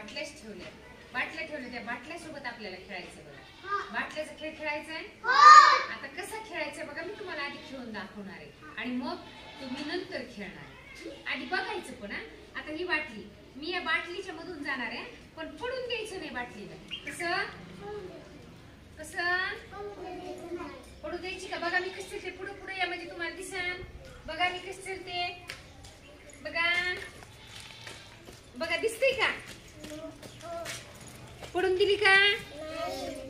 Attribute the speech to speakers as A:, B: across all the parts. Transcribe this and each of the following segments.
A: बाटल्याच ठेवल्या, बाटल्या ठेवल्या, त्या बाटल्यासोबत आपल्याला खेळायचं बघा. बाटल्याचा खेळ खेळायचा आहे. आता कसा खेळायचा बघा, मी तुम्हाला आधी खेळून दाखवणार आहे आणि मग तुम्ही नंतर खेळणार. आधी बघायचं पण. आता ही बाटली, मी या बाटलीच्या मधून जाणार आहे, पण पडून द्यायचं नाही बाटलीला. कसं कसं पडू द्यायची का? बघा मी कसं ते पुढे पुढे या, म्हणजे तुम्हाला दिसन. बघा मी कसं चलते, बघा बघा, दिसते का? पडून दिली का?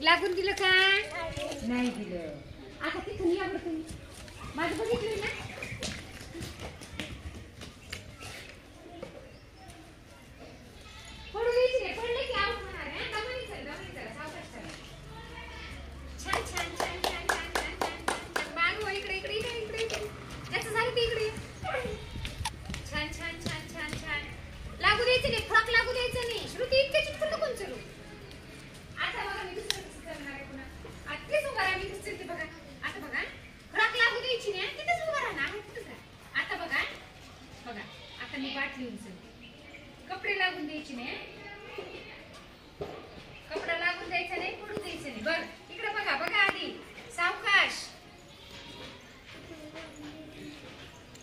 A: लागून दिलं का? नाही दिलं. आता तिथून या बरं तुम्ही, माझं बघितलं ना. पडू द्यायची नाही, पडलं की आउट होणार आहे. दमाने चल, सावकाश चल. छान छान छान छान छान छान छान. माग हो, इकडे इकडे इकडे इकडे, याचं झालं ते इकडे. छान छान छान छान छान. लागू द्यायचं नाही, फ्रॉक लागू द्यायचं नाही. श्रुती इतके चिटकून नको चलू. आता बघा मी दुसरं कसं करणार आहे पुन्हा. आत्तेच उभा राहा, मी कसं चलते बघा. आता बघा, फ्रॉक लागू द्यायची नाही, तिथेच उभा राहा ना, तिथेच राहा. आता बघा बघा, आता मी बाटली उचलते. कपडे लागून द्यायची नाही, कपडा लागून द्यायचा नाही, पडू द्यायचं नाही. बरं इकडे बघा, बघा आधी सावकाश.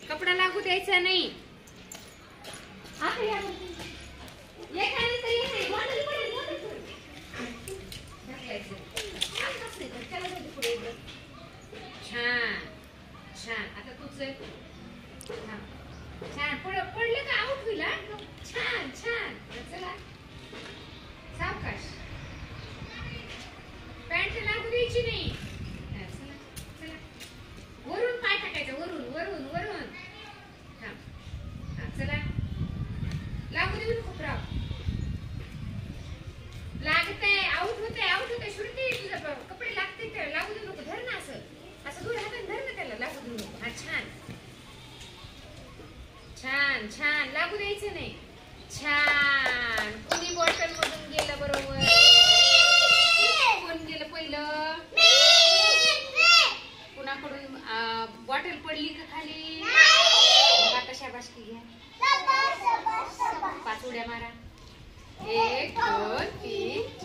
A: कपडा लागू द्यायचा नाही. आता या एकाने तर येत नाही, बॉटल पडेल, बॉटल पडेल. ढकलायचं. आता असते तर त्याला जाऊ दे पुढे. छान छान. आता तू चल. छान. पडलं का आउट होईल. छान छान. चला सावकाश. पॅन्ट लागू द्यायची नाही. चला चला. वरून पाय टाकायचा, वरून वरून वरून. चला. लागू देऊ नको फ्रॉक. लागतंय, आउट होतंय, आउट होतंय. श्रुती तुझं कपडे लागते, त्याला लागू देऊ नको. धर ना असं, असं दूर हाताने धर ना त्याला, लागू देऊ नको. हा छान छान छान. लागू द्यायचं नाही. छान. कुणी बॉटल मधून गेलं बरोबर? कोण गेलं पहिलं? कुणाकडून बॉटल पडली का खाली? आता शाबासकी घ्या. 5 उड्या मारा. 1 2 3